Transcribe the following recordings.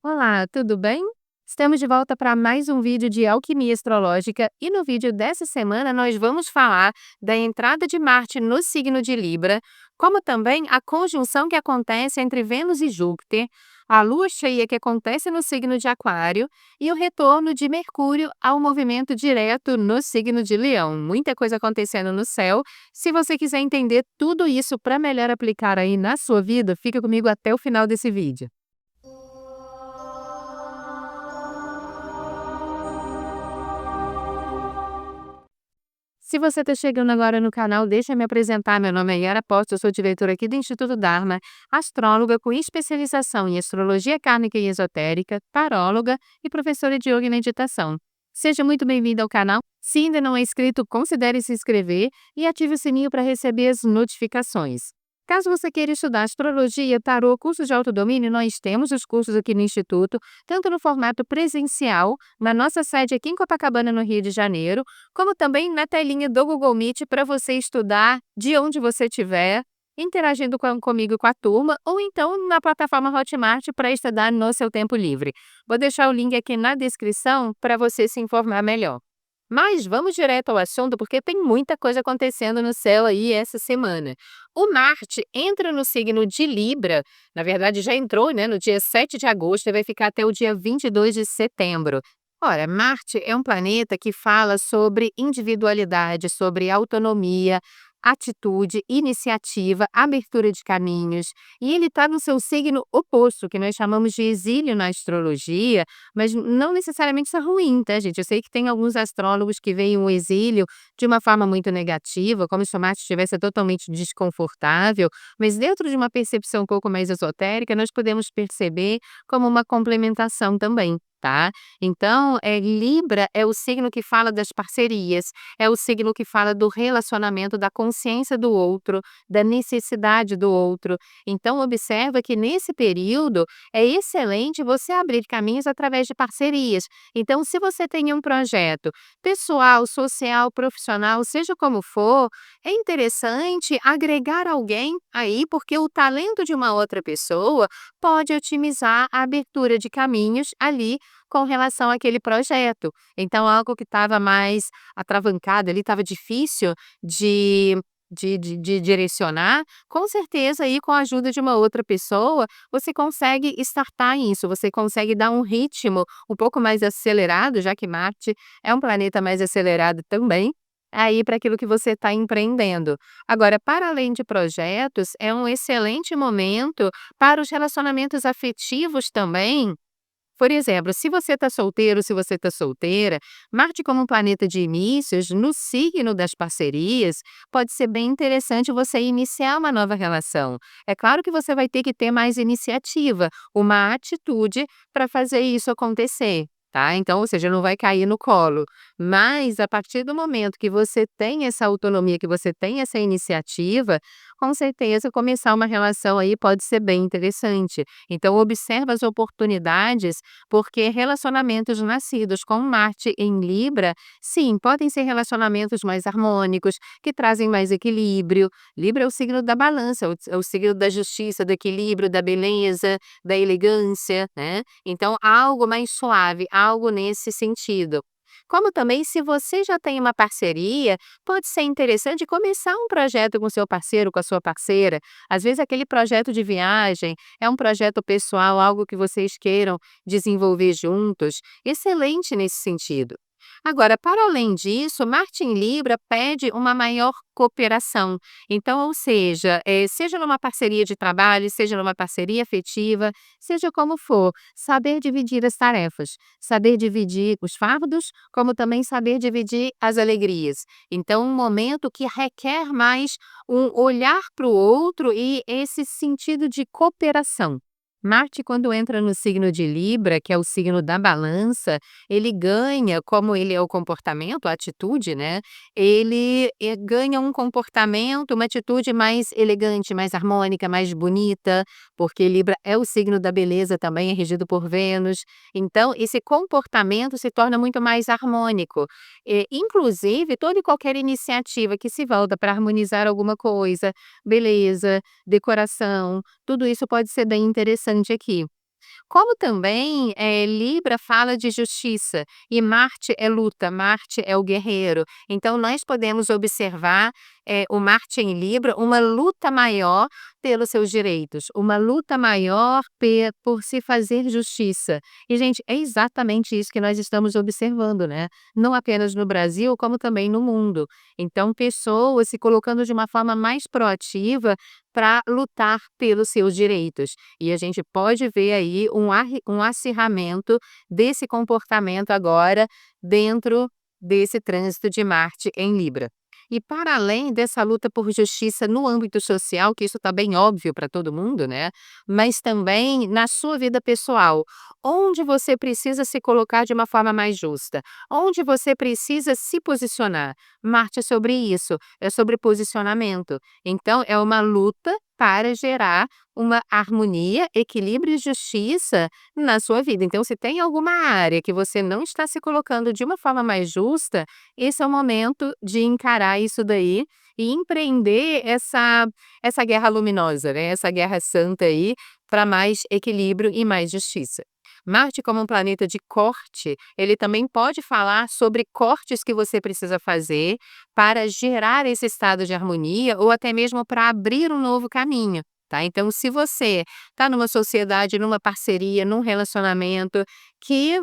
Olá, tudo bem? Estamos de volta para mais um vídeo de alquimia astrológica e no vídeo dessa semana nós vamos falar da entrada de Marte no signo de Libra, como também a conjunção que acontece entre Vênus e Júpiter, a lua cheia que acontece no signo de Aquário e o retorno de Mercúrio ao movimento direto no signo de Leão. Muita coisa acontecendo no céu. Se você quiser entender tudo isso para melhor aplicar aí na sua vida, fica comigo até o final desse vídeo. Se você está chegando agora no canal, deixa eu me apresentar. Meu nome é Yara Apóstolo, eu sou diretora aqui do Instituto Dharma, astróloga com especialização em astrologia kármica e esotérica, taróloga e professora de yoga e meditação. Seja muito bem-vindo ao canal. Se ainda não é inscrito, considere se inscrever e ative o sininho para receber as notificações. Caso você queira estudar astrologia, tarô, cursos de autodomínio, nós temos os cursos aqui no Instituto, tanto no formato presencial, na nossa sede aqui em Copacabana, no Rio de Janeiro, como também na telinha do Google Meet para você estudar de onde você estiver, interagindo comigo e com a turma, ou então na plataforma Hotmart para estudar no seu tempo livre. Vou deixar o link aqui na descrição para você se informar melhor. Mas vamos direto ao assunto, porque tem muita coisa acontecendo no céu aí essa semana. O Marte entra no signo de Libra, na verdade já entrou, né, no dia 7 de agosto e vai ficar até o dia 22 de setembro. Ora, Marte é um planeta que fala sobre individualidade, sobre autonomia, atitude, iniciativa, abertura de caminhos. E ele está no seu signo oposto, que nós chamamos de exílio na astrologia, mas não necessariamente isso é ruim, tá, gente? Eu sei que tem alguns astrólogos que veem o exílio de uma forma muito negativa, como se o Marte estivesse totalmente desconfortável, mas dentro de uma percepção um pouco mais esotérica, nós podemos perceber como uma complementação também. Tá? Então, Libra é o signo que fala das parcerias, é o signo que fala do relacionamento, da consciência do outro, da necessidade do outro. Então, observa que nesse período é excelente você abrir caminhos através de parcerias. Então, se você tem um projeto pessoal, social, profissional, seja como for, é interessante agregar alguém aí, porque o talento de uma outra pessoa pode otimizar a abertura de caminhos ali com relação àquele projeto. Então, algo que estava mais atravancado ali, estava difícil de de direcionar, com certeza aí com a ajuda de uma outra pessoa, você consegue startar isso, você consegue dar um ritmo um pouco mais acelerado, já que Marte é um planeta mais acelerado também, aí para aquilo que você está empreendendo. Agora, para além de projetos, é um excelente momento para os relacionamentos afetivos também. Por exemplo, se você está solteiro, se você está solteira, Marte como um planeta de inícios, no signo das parcerias, pode ser bem interessante você iniciar uma nova relação. É claro que você vai ter que ter mais iniciativa, uma atitude para fazer isso acontecer. Tá? Então, ou seja, não vai cair no colo. Mas a partir do momento que você tem essa autonomia, que você tem essa iniciativa, com certeza começar uma relação aí pode ser bem interessante. Então, observa as oportunidades, porque relacionamentos nascidos com Marte em Libra, sim, podem ser relacionamentos mais harmônicos, que trazem mais equilíbrio. Libra é o signo da balança, é o signo da justiça, do equilíbrio, da beleza, da elegância, né? Então, algo mais suave, algo nesse sentido. Como também, se você já tem uma parceria, pode ser interessante começar um projeto com seu parceiro, com a sua parceira. Às vezes, aquele projeto de viagem é um projeto pessoal, algo que vocês queiram desenvolver juntos. Excelente nesse sentido. Agora, para além disso, Marte em Libra pede uma maior cooperação. Então, ou seja, seja numa parceria de trabalho, seja numa parceria afetiva, seja como for, saber dividir as tarefas, saber dividir os fardos, como também saber dividir as alegrias. Então, um momento que requer mais um olhar para o outro e esse sentido de cooperação. Marte, quando entra no signo de Libra, que é o signo da balança, ele ganha, como ele é o comportamento, a atitude, né? Ele ganha um comportamento, uma atitude mais elegante, mais harmônica, mais bonita, porque Libra é o signo da beleza também, é regido por Vênus. Então, esse comportamento se torna muito mais harmônico. Inclusive, toda e qualquer iniciativa que se volta para harmonizar alguma coisa, beleza, decoração, tudo isso pode ser bem interessante aqui. Como também, Libra fala de justiça e Marte é luta, Marte é o guerreiro. Então nós podemos observar, o Marte em Libra, uma luta maior pelos seus direitos, uma luta maior por se fazer justiça. E gente, é exatamente isso que nós estamos observando, né, não apenas no Brasil, como também no mundo. Então pessoas se colocando de uma forma mais proativa para lutar pelos seus direitos. E a gente pode ver aí um acirramento desse comportamento agora dentro desse trânsito de Marte em Libra. E para além dessa luta por justiça no âmbito social, que isso está bem óbvio para todo mundo, né, mas também na sua vida pessoal, onde você precisa se colocar de uma forma mais justa, onde você precisa se posicionar. Marte é sobre isso, é sobre posicionamento. Então é uma luta para gerar uma harmonia, equilíbrio e justiça na sua vida. Então, se tem alguma área que você não está se colocando de uma forma mais justa, esse é o momento de encarar isso daí e empreender essa guerra luminosa, né, essa guerra santa aí, para mais equilíbrio e mais justiça. Marte, como um planeta de corte, ele também pode falar sobre cortes que você precisa fazer para gerar esse estado de harmonia ou até mesmo para abrir um novo caminho. Tá? Então, se você está numa sociedade, numa parceria, num relacionamento que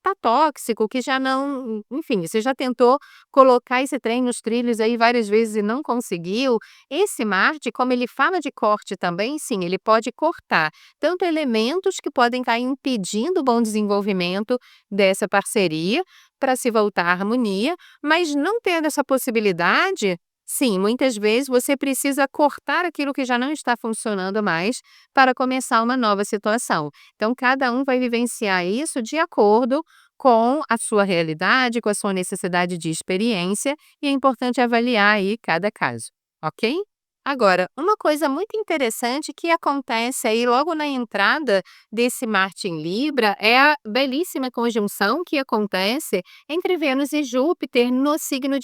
tá tóxico, que já não, enfim, você já tentou colocar esse trem nos trilhos aí várias vezes e não conseguiu, esse Marte, como ele fala de corte também, sim, ele pode cortar tanto elementos que podem estar impedindo o bom desenvolvimento dessa parceria para se voltar à harmonia, mas não tendo essa possibilidade, sim, muitas vezes você precisa cortar aquilo que já não está funcionando mais para começar uma nova situação. Então, cada um vai vivenciar isso de acordo com a sua realidade, com a sua necessidade de experiência, e é importante avaliar aí cada caso, ok? Agora, uma coisa muito interessante que acontece aí logo na entrada desse Marte em Libra é a belíssima conjunção que acontece entre Vênus e Júpiter no signo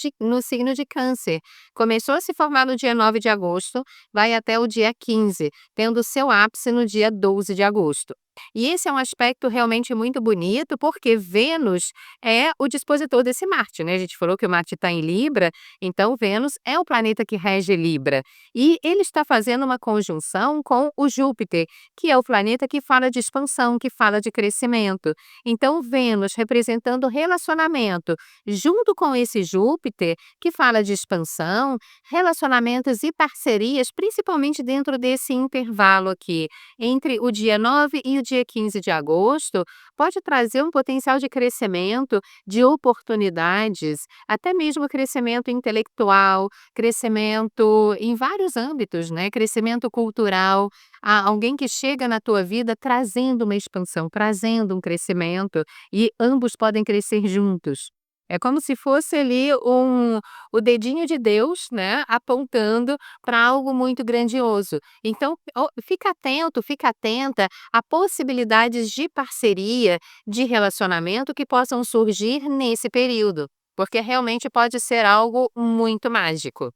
de Câncer. Começou a se formar no dia 9 de agosto, vai até o dia 15, tendo seu ápice no dia 12 de agosto. E esse é um aspecto realmente muito bonito, porque Vênus é o dispositor desse Marte, né? A gente falou que o Marte está em Libra, então Vênus é o planeta que rege Libra. E ele está fazendo uma conjunção com o Júpiter, que é o planeta que fala de expansão, que fala de crescimento. Então, Vênus representando relacionamento, junto com esse Júpiter, que fala de expansão, relacionamentos e parcerias, principalmente dentro desse intervalo aqui, entre o dia 9 e o dia 15 de agosto, pode trazer um potencial de crescimento, de oportunidades, até mesmo crescimento intelectual, crescimento em vários âmbitos, né, crescimento cultural, alguém que chega na tua vida trazendo uma expansão, trazendo um crescimento, e ambos podem crescer juntos. É como se fosse ali o dedinho de Deus, né, apontando para algo muito grandioso. Então, fica atento, fica atenta a possibilidades de parceria, de relacionamento que possam surgir nesse período, porque realmente pode ser algo muito mágico.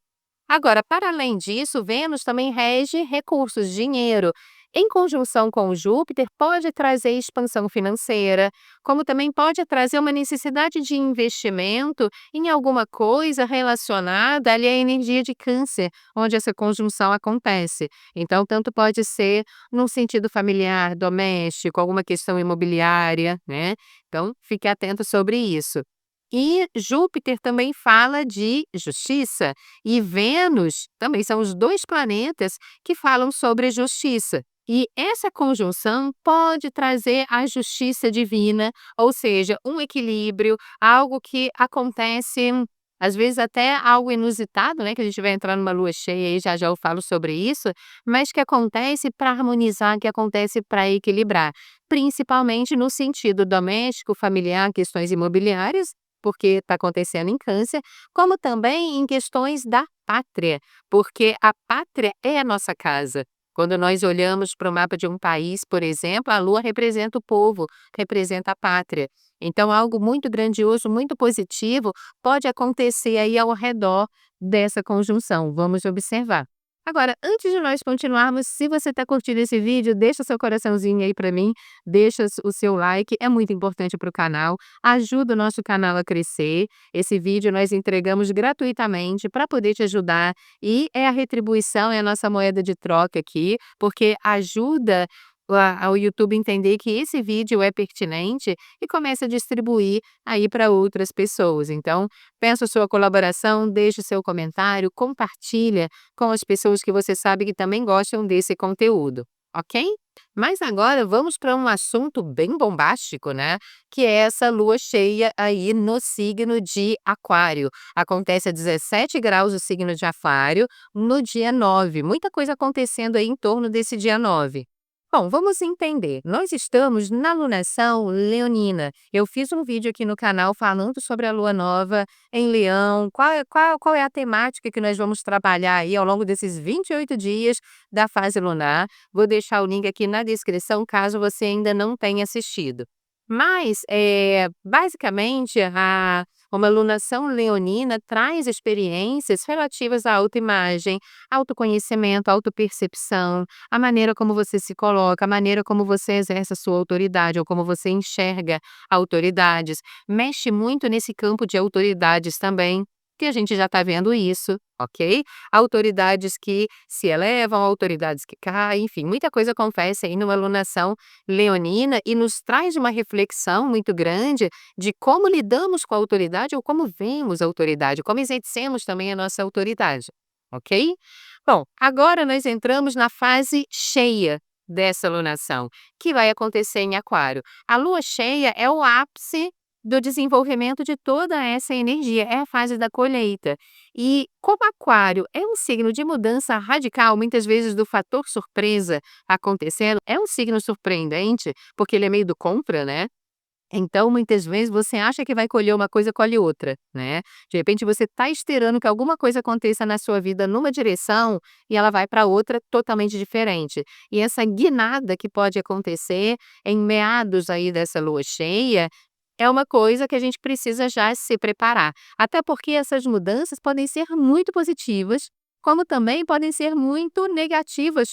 Agora, para além disso, Vênus também rege recursos, dinheiro. Em conjunção com o Júpiter, pode trazer expansão financeira, como também pode trazer uma necessidade de investimento em alguma coisa relacionada ali à energia de Câncer, onde essa conjunção acontece. Então, tanto pode ser num sentido familiar, doméstico, alguma questão imobiliária, né? Então, fique atento sobre isso. E Júpiter também fala de justiça, e Vênus também são os dois planetas que falam sobre justiça. E essa conjunção pode trazer a justiça divina, ou seja, um equilíbrio, algo que acontece, às vezes até algo inusitado, né, que a gente vai entrar numa lua cheia e já já eu falo sobre isso, mas que acontece para harmonizar, que acontece para equilibrar, principalmente no sentido doméstico, familiar, questões imobiliárias, porque está acontecendo em Câncer, como também em questões da pátria, porque a pátria é a nossa casa. Quando nós olhamos para o mapa de um país, por exemplo, a lua representa o povo, representa a pátria. Então, algo muito grandioso, muito positivo, pode acontecer aí ao redor dessa conjunção. Vamos observar. Agora, antes de nós continuarmos, se você está curtindo esse vídeo, deixa seu coraçãozinho aí para mim, deixa o seu like, é muito importante para o canal, ajuda o nosso canal a crescer. Esse vídeo nós entregamos gratuitamente para poder te ajudar e é a retribuição, é a nossa moeda de troca aqui, porque ajuda ao YouTube entender que esse vídeo é pertinente e começa a distribuir aí para outras pessoas. Então, peço a sua colaboração, deixe seu comentário, compartilha com as pessoas que você sabe que também gostam desse conteúdo, ok? Mas agora vamos para um assunto bem bombástico, né? Que é essa lua cheia aí no signo de Aquário. Acontece a 17 graus o signo de Aquário no dia 9. Muita coisa acontecendo aí em torno desse dia 9. Bom, vamos entender. Nós estamos na lunação leonina. Eu fiz um vídeo aqui no canal falando sobre a lua nova em Leão, qual é a temática que nós vamos trabalhar aí ao longo desses 28 dias da fase lunar. Vou deixar o link aqui na descrição, caso você ainda não tenha assistido. Mas, basicamente, uma alunação leonina traz experiências relativas à autoimagem, autoconhecimento, autopercepção, a maneira como você se coloca, a maneira como você exerce a sua autoridade ou como você enxerga autoridades. Mexe muito nesse campo de autoridades também, que a gente já está vendo isso, ok? Autoridades que se elevam, autoridades que caem, enfim, muita coisa acontece aí numa alunação leonina e nos traz uma reflexão muito grande de como lidamos com a autoridade ou como vemos a autoridade, como exercemos também a nossa autoridade, ok? Bom, agora nós entramos na fase cheia dessa alunação, que vai acontecer em Aquário. A lua cheia é o ápice do desenvolvimento de toda essa energia, é a fase da colheita. E como Aquário é um signo de mudança radical, muitas vezes do fator surpresa acontecendo, é um signo surpreendente, porque ele é meio do contra, né? Então, muitas vezes você acha que vai colher uma coisa, colhe outra, né? De repente você está esperando que alguma coisa aconteça na sua vida numa direção e ela vai para outra totalmente diferente. E essa guinada que pode acontecer em meados aí dessa lua cheia é uma coisa que a gente precisa já se preparar. Até porque essas mudanças podem ser muito positivas, como também podem ser muito negativas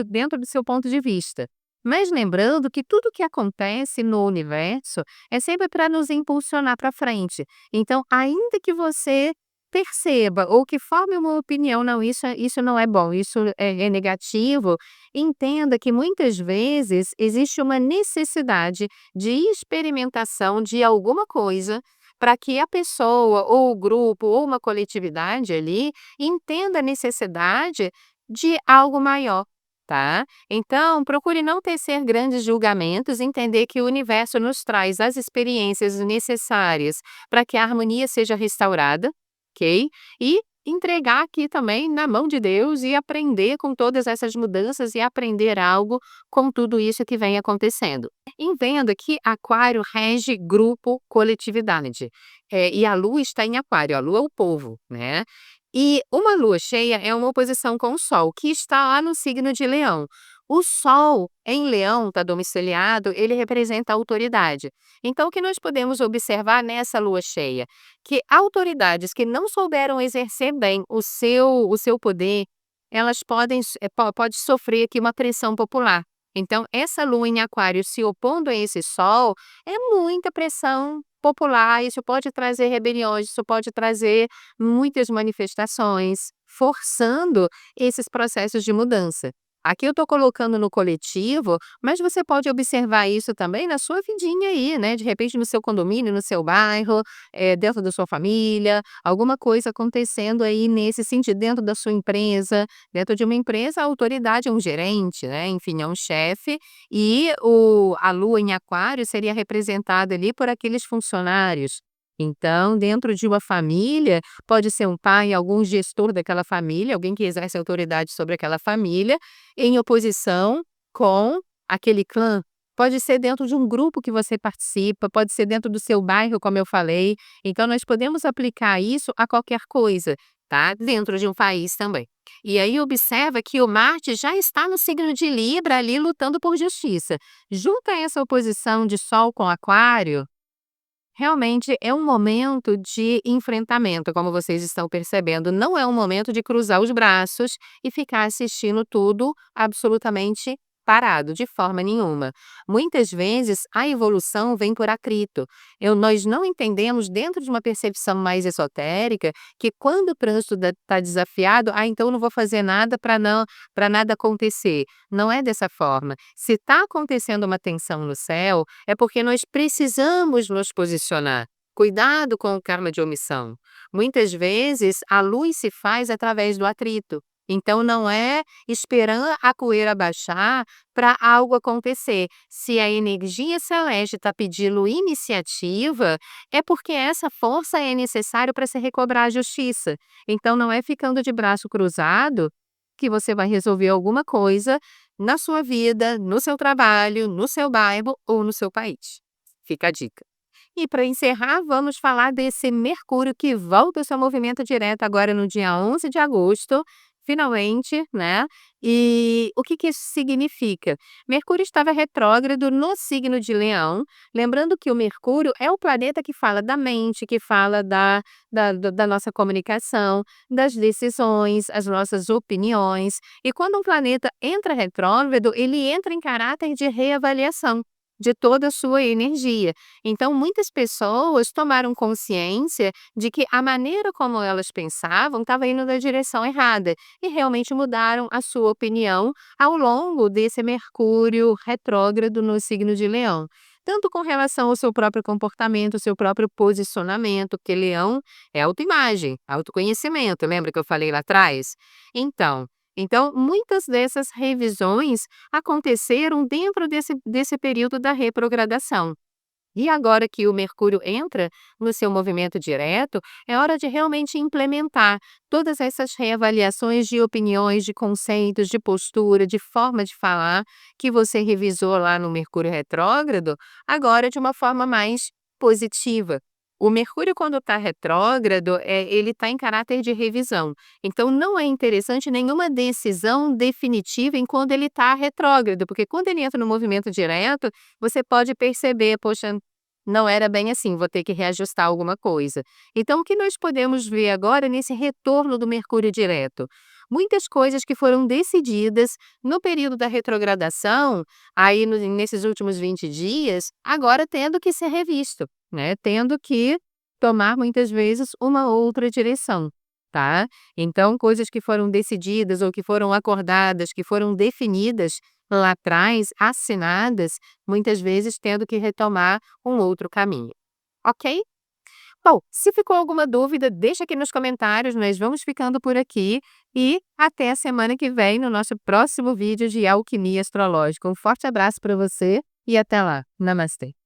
dentro do seu ponto de vista. Mas lembrando que tudo que acontece no universo é sempre para nos impulsionar para frente. Então, ainda que você perceba ou que forme uma opinião, não, isso não é bom, isso é negativo, entenda que muitas vezes existe uma necessidade de experimentação de alguma coisa para que a pessoa, ou o grupo, ou uma coletividade ali entenda a necessidade de algo maior, tá? Então, procure não tecer grandes julgamentos, entender que o universo nos traz as experiências necessárias para que a harmonia seja restaurada, ok? E entregar aqui também na mão de Deus e aprender com todas essas mudanças e aprender algo com tudo isso que vem acontecendo. Entenda que Aquário rege grupo, coletividade. E a Lua está em Aquário, a Lua é o povo, né? E uma lua cheia é uma oposição com o Sol, que está lá no signo de Leão. O Sol em Leão está domiciliado, ele representa a autoridade. Então, o que nós podemos observar nessa lua cheia? Que autoridades que não souberam exercer bem o seu poder, elas pode sofrer aqui uma pressão popular. Então, essa lua em Aquário se opondo a esse Sol é muita pressão popular, isso pode trazer rebeliões, isso pode trazer muitas manifestações, forçando esses processos de mudança. Aqui eu estou colocando no coletivo, mas você pode observar isso também na sua vidinha aí, né? De repente no seu condomínio, no seu bairro, dentro da sua família, alguma coisa acontecendo aí nesse sentido, dentro da sua empresa. Dentro de uma empresa, a autoridade é um gerente, né? Enfim, é um chefe, e a lua em Aquário seria representada ali por aqueles funcionários. Então, dentro de uma família, pode ser um pai, algum gestor daquela família, alguém que exerce autoridade sobre aquela família, em oposição com aquele clã. Pode ser dentro de um grupo que você participa, pode ser dentro do seu bairro, como eu falei. Então, nós podemos aplicar isso a qualquer coisa, tá? Dentro de um país também. E aí observa que o Marte já está no signo de Libra ali lutando por justiça. Junta essa oposição de Sol com Aquário, Realmente é um momento de enfrentamento, como vocês estão percebendo, não é um momento de cruzar os braços e ficar assistindo tudo absolutamente parado, de forma nenhuma. Muitas vezes a evolução vem por atrito. Nós não entendemos, dentro de uma percepção mais esotérica, que quando o trânsito está desafiado, então eu não vou fazer nada para nada acontecer. Não é dessa forma. Se está acontecendo uma tensão no céu, é porque nós precisamos nos posicionar. Cuidado com o karma de omissão. Muitas vezes a luz se faz através do atrito. Então não é esperando a poeira baixar para algo acontecer. Se a energia celeste está pedindo iniciativa, é porque essa força é necessária para se recobrar a justiça. Então não é ficando de braço cruzado que você vai resolver alguma coisa na sua vida, no seu trabalho, no seu bairro ou no seu país. Fica a dica. E para encerrar, vamos falar desse Mercúrio que volta ao seu movimento direto agora no dia 11 de agosto, finalmente, né? E o que que isso significa? Mercúrio estava retrógrado no signo de Leão, lembrando que o Mercúrio é o planeta que fala da mente, que fala da nossa comunicação, das decisões, as nossas opiniões. E quando um planeta entra retrógrado, ele entra em caráter de reavaliação de toda a sua energia. Então, muitas pessoas tomaram consciência de que a maneira como elas pensavam estava indo na direção errada e realmente mudaram a sua opinião ao longo desse Mercúrio retrógrado no signo de Leão. Tanto com relação ao seu próprio comportamento, ao seu próprio posicionamento, porque Leão é autoimagem, autoconhecimento, lembra que eu falei lá atrás? Então, muitas dessas revisões aconteceram dentro desse período da reprogradação. E agora que o Mercúrio entra no seu movimento direto, é hora de realmente implementar todas essas reavaliações de opiniões, de conceitos, de postura, de forma de falar, que você revisou lá no Mercúrio retrógrado, agora de uma forma mais positiva. O Mercúrio, quando está retrógrado, ele está em caráter de revisão. Então, não é interessante nenhuma decisão definitiva enquanto ele está retrógrado, porque quando ele entra no movimento direto, você pode perceber, poxa, não era bem assim, vou ter que reajustar alguma coisa. Então, o que nós podemos ver agora nesse retorno do Mercúrio direto? Muitas coisas que foram decididas no período da retrogradação, aí nesses últimos 20 dias, agora tendo que ser revisto, né? Tendo que tomar muitas vezes uma outra direção, tá? Então, coisas que foram decididas ou que foram acordadas, que foram definidas lá atrás, assinadas, muitas vezes tendo que retomar um outro caminho, ok? Bom, se ficou alguma dúvida, deixa aqui nos comentários, nós vamos ficando por aqui e até a semana que vem no nosso próximo vídeo de alquimia astrológica. Um forte abraço para você e até lá. Namastê.